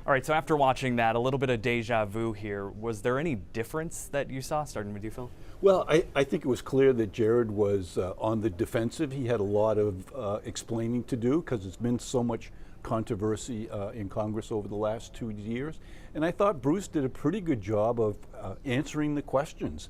All right, so after watching that, a little bit of deja vu here. Was there any difference that you saw, starting with you, Phil? Well, I think it was clear that Jared was on the defensive. He had a lot of explaining to do because there's been so much controversy in Congress over the last 2 years. And I thought Bruce did a pretty good job of answering the questions.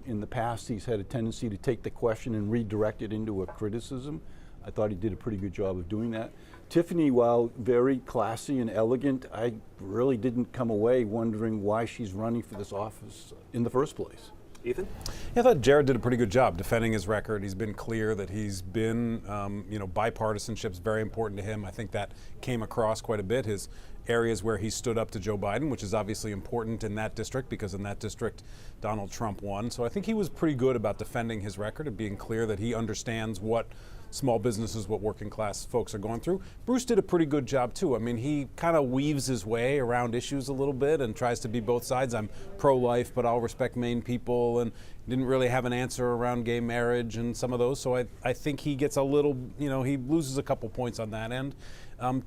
In the past, he's had a tendency to take the question and redirect it into a criticism. I thought he did a pretty good job of doing that. Tiffany, while very classy and elegant, I really didn't come away wondering why she's running for this office in the first place. Ethan? Yeah, I thought Jared did a pretty good job defending his record. He's been clear that he's been, bipartisanship's very important to him. I think that came across quite a bit. His areas where he stood up to Joe Biden, which is obviously important in that district because in that district, Donald Trump won. So I think he was pretty good about defending his record and being clear that he understands what small businesses, what working class folks are going through. Bruce did a pretty good job too. I mean, he kind of weaves his way around issues a little bit and tries to be both sides. I'm pro-life, but I'll respect Maine people, and didn't really have an answer around gay marriage and some of those. So I think he gets a little, he loses a couple points on that end.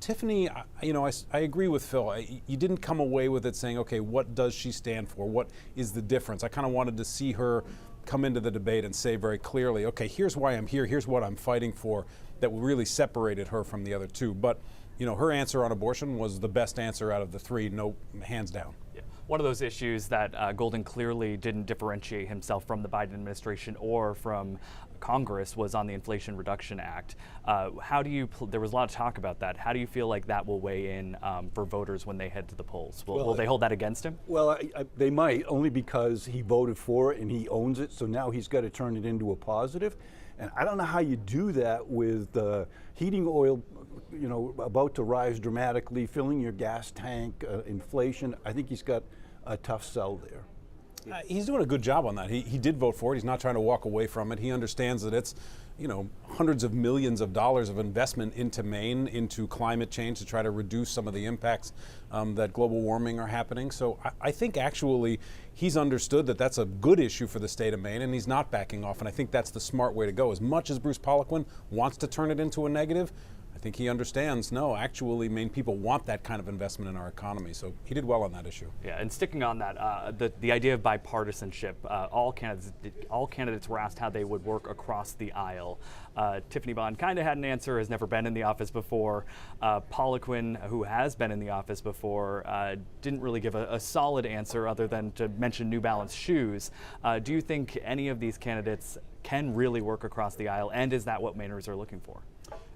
Tiffany, I agree with Phil. You didn't come away with it saying, okay, what does she stand for? What is the difference? I kind of wanted to see her come into the debate and say very clearly, okay, here's why I'm here, here's what I'm fighting for, that really separated her from the other two. But, her answer on abortion was the best answer out of the three, no, hands down. Yeah. One of those issues that Golden clearly didn't differentiate himself from the Biden administration or from Congress was on the Inflation Reduction Act. There was a lot of talk about that. How do you feel like that will weigh in for voters when they head to the polls? Will they hold that against him? Well, they might, only because he voted for it and he owns it, so now he's got to turn it into a positive. And I don't know how you do that with heating oil, about to rise dramatically, filling your gas tank, inflation. I think he's got a tough sell there. He's doing a good job on that. He did vote for it. He's not trying to walk away from it. He understands that it's, hundreds of millions of dollars of investment into Maine, into climate change to try to reduce some of the impacts that global warming are happening. So I think actually he's understood that that's a good issue for the state of Maine, and he's not backing off. And I think that's the smart way to go. As much as Bruce Poliquin wants to turn it into a negative, I think he understands, no, actually Maine people want that kind of investment in our economy. So he did well on that issue. Yeah, and sticking on that, the idea of bipartisanship, all candidates were asked how they would work across the aisle. Tiffany Bond kind of had an answer, has never been in the office before. Poliquin, who has been in the office before, didn't really give a solid answer other than to mention New Balance shoes. Do you think any of these candidates can really work across the aisle, and is that what Mainers are looking for?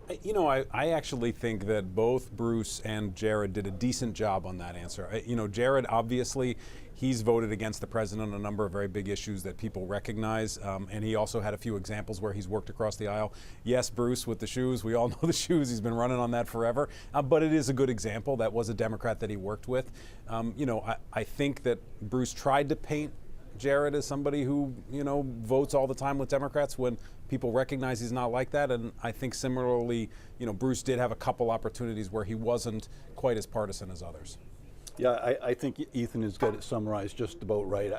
I actually think that both Bruce and Jared did a decent job on that answer. Jared, obviously, he's voted against the president on a number of very big issues that people recognize, and he also had a few examples where he's worked across the aisle. Yes, Bruce with the shoes, we all know the shoes, he's been running on that forever, but it is a good example. That was a Democrat that he worked with. I think that Bruce tried to paint Jared as somebody who, votes all the time with Democrats when people recognize he's not like that. And I think similarly, Bruce did have a couple opportunities where he wasn't quite as partisan as others. Yeah, I think Ethan has got it summarized just about right.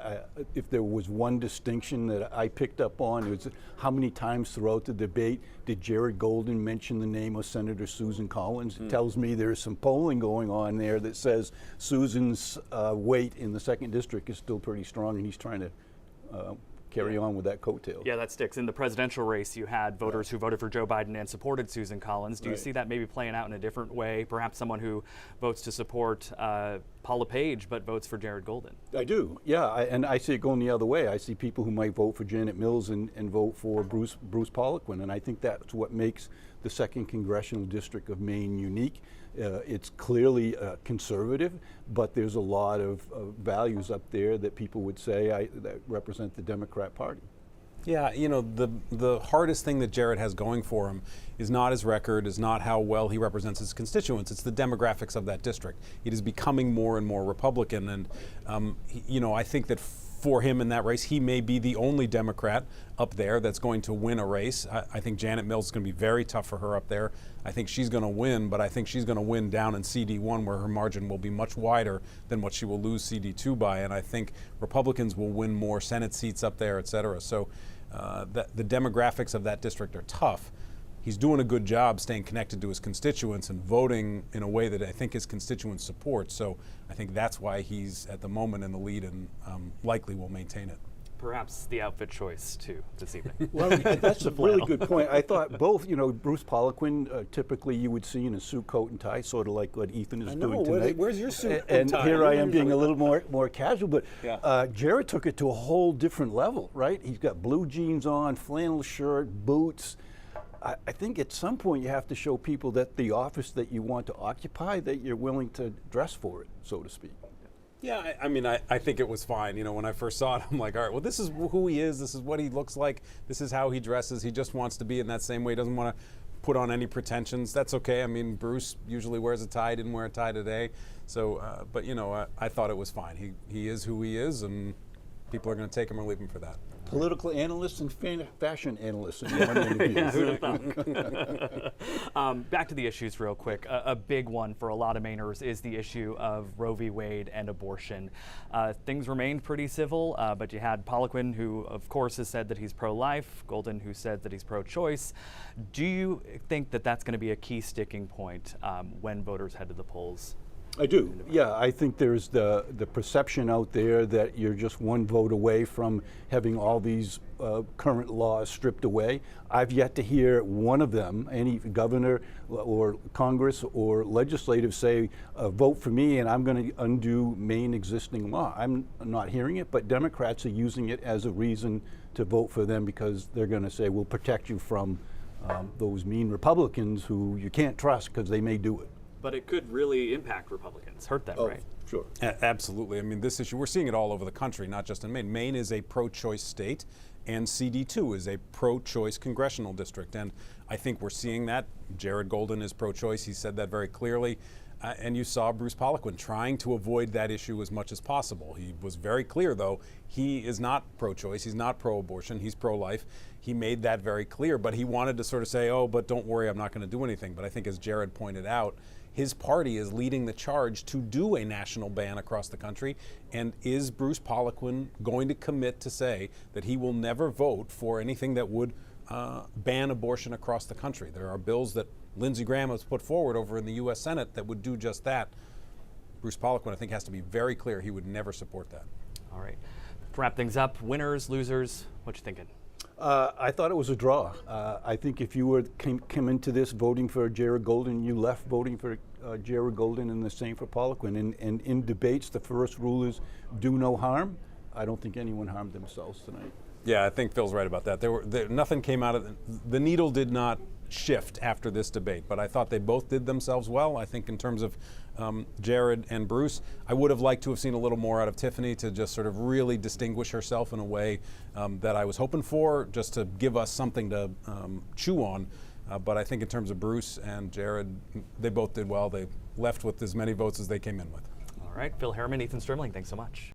If there was one distinction that I picked up on, it was how many times throughout the debate did Jared Golden mention the name of Senator Susan Collins? It tells me there's some polling going on there that says Susan's weight in the 2nd District is still pretty strong, and he's trying to carry on with that coattail. Yeah, that sticks. In the presidential race, you had voters who voted for Joe Biden and supported Susan Collins. Do you see that maybe playing out in a different way? Perhaps someone who votes to support Paula Page but votes for Jared Golden? I do, yeah, and I see it going the other way. I see people who might vote for Janet Mills and vote for Bruce Poliquin, and I think that's what makes the 2nd Congressional District of Maine unique. It's clearly conservative, but there's a lot of values up there that people would say that represent the Democrat Party. Yeah, the hardest thing that Jared has going for him is not his record, is not how well he represents his constituents. It's the demographics of that district. It is becoming more and more Republican, and I think that for him in that race, he may be the only Democrat up there that's going to win a race. I think Janet Mills is going to be very tough for her up there. I think she's going to win, but I think she's going to win down in CD1 where her margin will be much wider than what she will lose CD2 by. And I think Republicans will win more Senate seats up there, et cetera. So the demographics of that district are tough. he's doing a good job staying connected to his constituents and voting in a way that I think his constituents support. So I think that's why he's at the moment in the lead and likely will maintain it. Perhaps the outfit choice too this evening. Well, that's a really good point. I thought both, Bruce Poliquin, typically you would see in a suit, coat, and tie, sort of like what Ethan is doing tonight. Where's your suit And tie? here I am being a little more casual, but Yeah. Jared took it to a whole different level, right? He's got blue jeans on, flannel shirt, boots. I think at some point you have to show people that the office that you want to occupy, that you're willing to dress for it, so to speak. Yeah, I mean, I think it was fine. When I first saw it, I'm like, all right, well, this is who he is. This is what he looks like. This is how he dresses. He just wants to be in that same way. He doesn't want to put on any pretensions. That's okay. I mean, Bruce usually wears a tie. Didn't wear a tie today. So, but, I thought it was fine. He is who he is, and people are going to take him or leave him for that. Political analysts and fashion analysts in one interview. Yeah, who'd have thought? Back to the issues real quick. A big one for a lot of Mainers is the issue of Roe v. Wade and abortion. Things remained pretty civil, but you had Poliquin, who of course has said that he's pro-life, Golden, who said that he's pro-choice. Do you think that that's going to be a key sticking point when voters head to the polls? I do. Yeah, I think there's the perception out there that you're just one vote away from having all these current laws stripped away. I've yet to hear one of them, any governor or Congress or legislative, say, vote for me and I'm going to undo Maine existing law. I'm not hearing it, but Democrats are using it as a reason to vote for them because they're going to say, we'll protect you from those mean Republicans who you can't trust because they may do it. But it could really impact Republicans, hurt them, right? Sure. Absolutely. I mean, this issue, we're seeing it all over the country, not just in Maine. Maine is a pro-choice state, and CD2 is a pro-choice congressional district. And I think we're seeing that. Jared Golden is pro-choice. He said that very clearly. And you saw Bruce Poliquin trying to avoid that issue as much as possible. He was very clear, though, he is not pro-choice. He's not pro-abortion. He's pro-life. He made that very clear. But he wanted to sort of say, oh, but don't worry, I'm not going to do anything. But I think as Jared pointed out, his party is leading the charge to do a national ban across the country. And is Bruce Poliquin going to commit to say that he will never vote for anything that would ban abortion across the country? There are bills that Lindsey Graham has put forward over in the U.S. Senate that would do just that. Bruce Poliquin, I think, has to be very clear he would never support that. All right. To wrap things up, winners, losers, what you thinking? I thought it was a draw. I think if you came into this voting for Jared Golden, you left voting for Jared Golden, and the same for Poliquin. And in debates, the first rule is do no harm. I don't think anyone harmed themselves tonight. Yeah, I think Phil's right about that. Nothing came out of the needle did not shift after this debate, but I thought they both did themselves well. I think in terms of Jared and Bruce, I would have liked to have seen a little more out of Tiffany to just sort of really distinguish herself in a way that I was hoping for, just to give us something to chew on. But I think in terms of Bruce and Jared, they both did well. They left with as many votes as they came in with. All right, Phil Harriman, Ethan Strimling, thanks so much.